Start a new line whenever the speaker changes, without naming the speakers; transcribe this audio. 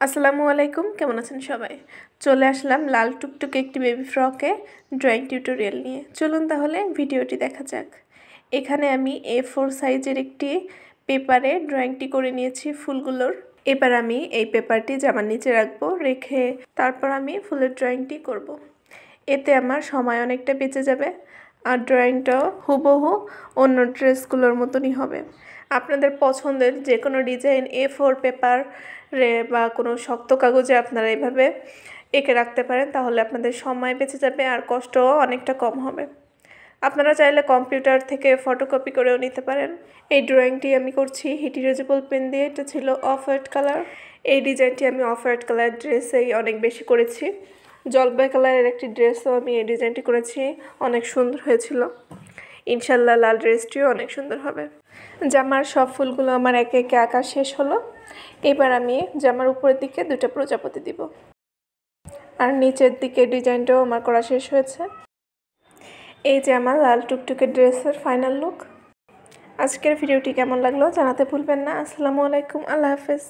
আসসালামু আলাইকুম, কেমন আছেন সবাই? চলে আসলাম লাল টুকটুকে একটি বেবি ফ্রকে ড্রয়িং টিউটোরিয়াল নিয়ে। চলুন তাহলে ভিডিওটি দেখা যাক। এখানে আমি A4 সাইজের একটি পেপারে ড্রয়িংটি করে নিয়েছি ফুলগুলোর। এবার আমি এই পেপারটি জামার নিচে রাখবো, রেখে তারপর আমি ফুলের ড্রয়িংটি করব। এতে আমার সময় অনেকটা বেঁচে যাবে আর ড্রয়িংটাও হুবহু অন্য ড্রেসগুলোর মতনই হবে। আপনাদের পছন্দের যে কোনো ডিজাইন A4 পেপারে বা কোনো শক্ত কাগজে আপনারা এভাবে এঁকে রাখতে পারেন, তাহলে আপনাদের সময় বেঁচে যাবে আর কষ্টও অনেকটা কম হবে। আপনারা চাইলে কম্পিউটার থেকে ফটোকপি করেও নিতে পারেন। এই ড্রয়িংটি আমি করছি হিট ইরেজেবল পেন দিয়ে। এটা ছিল অফ হোয়াইট কালার। এই ডিজাইনটি আমি অফ হোয়াইট কালার ড্রেসেই অনেক বেশি করেছি। জলপাই কালারের একটি ড্রেসও আমি এই ডিজাইনটি করেছি, অনেক সুন্দর হয়েছিল। ইনশাল্লাহ লাল ড্রেসটিও অনেক সুন্দর হবে। জামার সব ফুলগুলো আমার একে একে আঁকা শেষ হলো। এবার আমি জামার উপরের দিকে দুটো প্রজাপতি দিব, আর নিচের দিকে ডিজাইনটাও আমার করা শেষ হয়েছে। এই যে আমার লাল টুকটুকে ড্রেসের ফাইনাল লুক। আজকের ভিডিওটি কেমন লাগলো জানাতে ভুলবেন না। আসসালামু আলাইকুম, আল্লাহ হাফেজ।